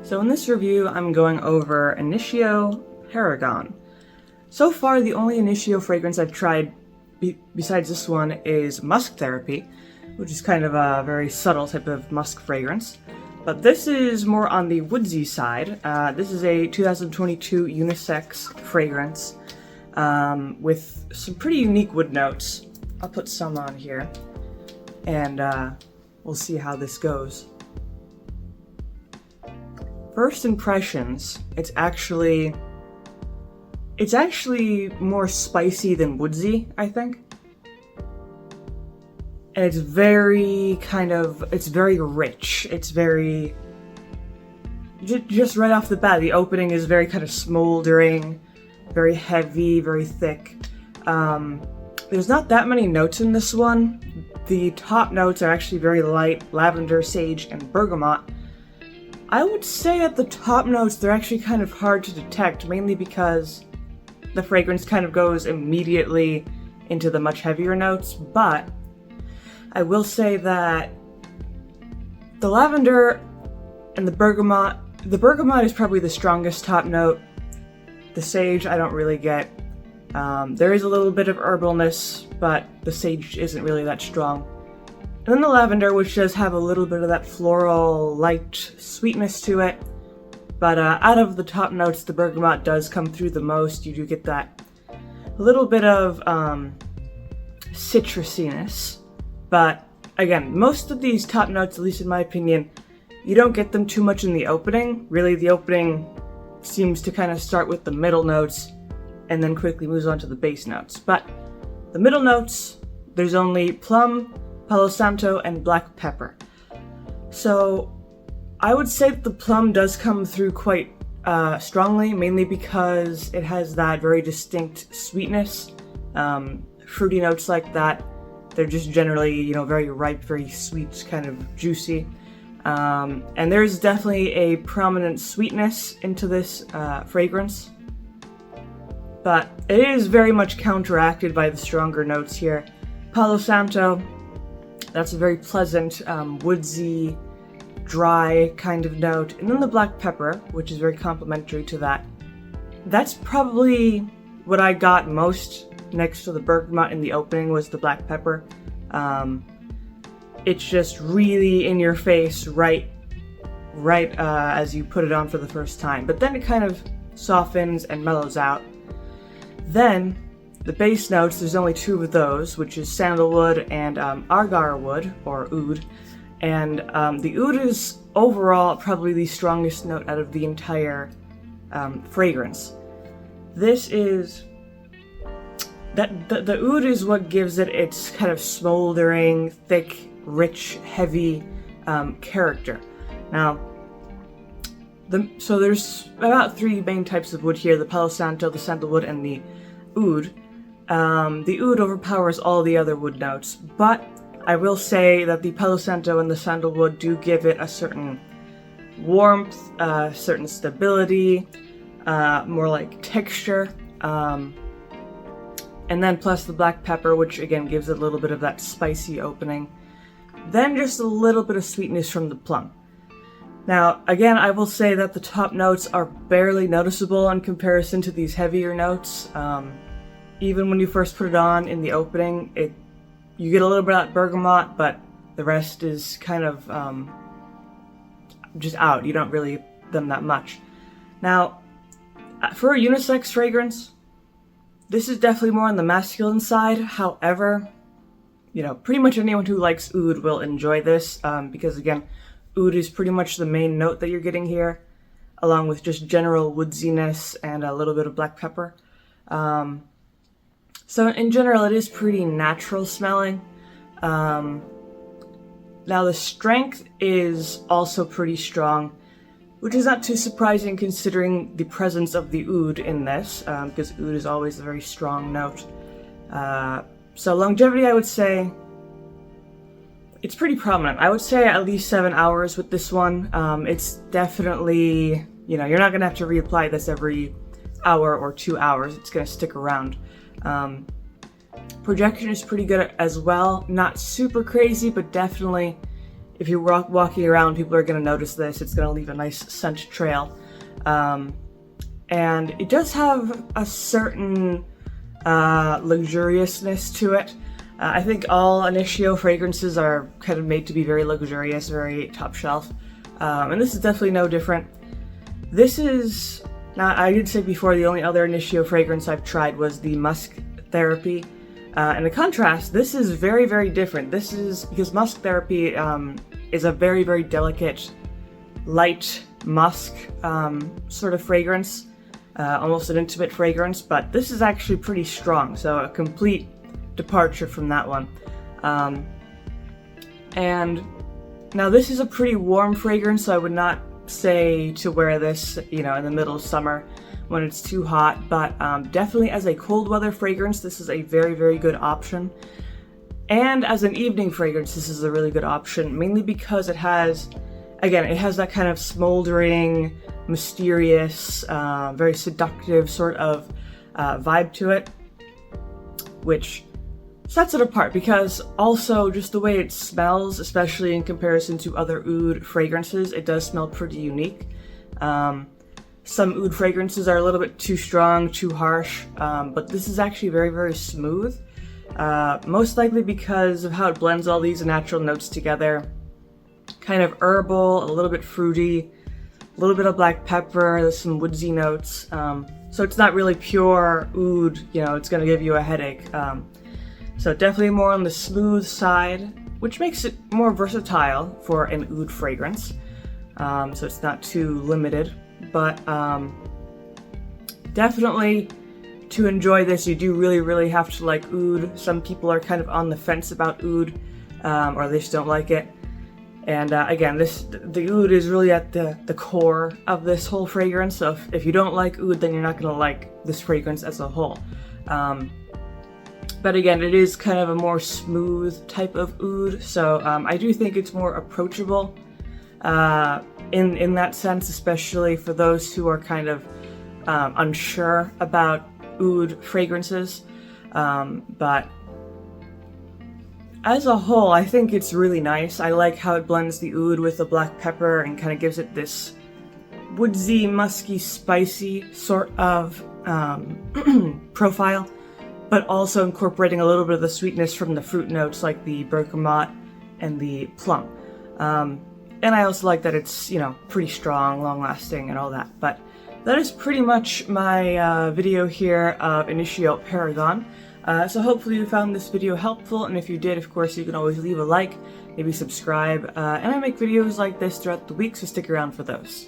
So in this review, I'm going over Initio Paragon. So far, the only Initio fragrance I've tried besides this one is Musk Therapy, which is kind of a very subtle type of musk fragrance. But this is more on the woodsy side. This is a 2022 unisex fragrance with some pretty unique wood notes. I'll put some on here, and we'll see how this goes. First impressions, it's actually more spicy than woodsy, I think. And it's very rich. It's very, just right off the bat, the opening is very kind of smoldering, very heavy, very thick. There's not that many notes in this one. The top notes are actually very light, lavender, sage, and bergamot. I would say at the top notes, they're actually kind of hard to detect, mainly because the fragrance kind of goes immediately into the much heavier notes, but I will say that the lavender and the bergamot is probably the strongest top note. The sage I don't really get. There is a little bit of herbalness, but the sage isn't really that strong. And then the lavender, which does have a little bit of that floral, light sweetness to it. But out of the top notes, the bergamot does come through the most. You do get that little bit of citrusiness. But again, most of these top notes, at least in my opinion, you don't get them too much in the opening. Really, the opening seems to kind of start with the middle notes and then quickly moves on to the base notes. But the middle notes, there's only plum, Palo Santo, and black pepper. So I would say that the plum does come through quite strongly, mainly because it has that very distinct sweetness. Fruity notes like that, they're just generally, very ripe, very sweet, kind of juicy. And there's definitely a prominent sweetness into this fragrance. But it is very much counteracted by the stronger notes here. Palo Santo, that's a very pleasant, woodsy, dry kind of note. And then the black pepper, which is very complementary to that. That's probably what I got most next to the bergamot in the opening, was the black pepper. It's just really in your face right as you put it on for the first time. But then it kind of softens and mellows out. Then the base notes, there's only two of those, which is sandalwood and agar wood, or oud. And the oud is overall probably the strongest note out of the entire fragrance. This is the oud is what gives it its kind of smoldering, thick, rich, heavy character. Now, so there's about three main types of wood here: the Palo Santo, the sandalwood, and the oud. The oud overpowers all the other wood notes, but I will say that the Palo Santo and the sandalwood do give it a certain warmth, certain stability, more like texture, and then plus the black pepper, which again gives it a little bit of that spicy opening. Then just a little bit of sweetness from the plum. Now, again, I will say that the top notes are barely noticeable in comparison to these heavier notes. Even when you first put it on in the opening, you get a little bit of that bergamot, but the rest is kind of just out. You don't really get them that much. Now, for a unisex fragrance, this is definitely more on the masculine side. However, pretty much anyone who likes oud will enjoy this, because again, oud is pretty much the main note that you're getting here, along with just general woodsiness and a little bit of black pepper. So in general, it is pretty natural smelling. Now the strength is also pretty strong, which is not too surprising considering the presence of the oud in this, because oud is always a very strong note. So longevity, I would say, it's pretty prominent. I would say at least 7 hours with this one. It's definitely, you're not going to have to reapply this every hour or 2 hours. It's going to stick around. Projection is pretty good as well. Not super crazy, but definitely if you're walking around, people are going to notice this. It's going to leave a nice scent trail. And it does have a certain luxuriousness to it. I think all Initio fragrances are kind of made to be very luxurious, very top shelf. And this is definitely no different. This is, now I did say before, the only other Initio fragrance I've tried was the Musk Therapy. And the contrast, this is very, very different. This is, because Musk Therapy is a very, very delicate, light musk sort of fragrance, almost an intimate fragrance, but this is actually pretty strong, so a complete departure from that one. And now this is a pretty warm fragrance, so I would not say to wear this, you know, in the middle of summer when it's too hot, but definitely as a cold weather fragrance, this is a very, very good option. And as an evening fragrance, this is a really good option, mainly because it has, again, it has that kind of smoldering, mysterious, very seductive sort of vibe to it, which sets it apart, because also just the way it smells, especially in comparison to other oud fragrances, it does smell pretty unique. Some oud fragrances are a little bit too strong, too harsh, but this is actually very, very smooth. Most likely because of how it blends all these natural notes together. Kind of herbal, a little bit fruity, a little bit of black pepper, there's some woodsy notes. So it's not really pure oud, you know, it's gonna give you a headache. So definitely more on the smooth side, which makes it more versatile for an oud fragrance. So it's not too limited, but definitely to enjoy this, you do really, really have to like oud. Some people are kind of on the fence about oud, or they just don't like it. And again, the oud is really at the core of this whole fragrance, so if you don't like oud, then you're not going to like this fragrance as a whole. But again, it is kind of a more smooth type of oud, so I do think it's more approachable in that sense, especially for those who are kind of unsure about oud fragrances. But as a whole, I think it's really nice. I like how it blends the oud with the black pepper and kind of gives it this woodsy, musky, spicy sort of profile, but also incorporating a little bit of the sweetness from the fruit notes like the bergamot and the plum. And I also like that it's, you know, pretty strong, long-lasting, and all that. But that is pretty much my video here of Initio Paragon. So hopefully you found this video helpful, and if you did, of course, you can always leave a like, maybe subscribe, and I make videos like this throughout the week, so stick around for those.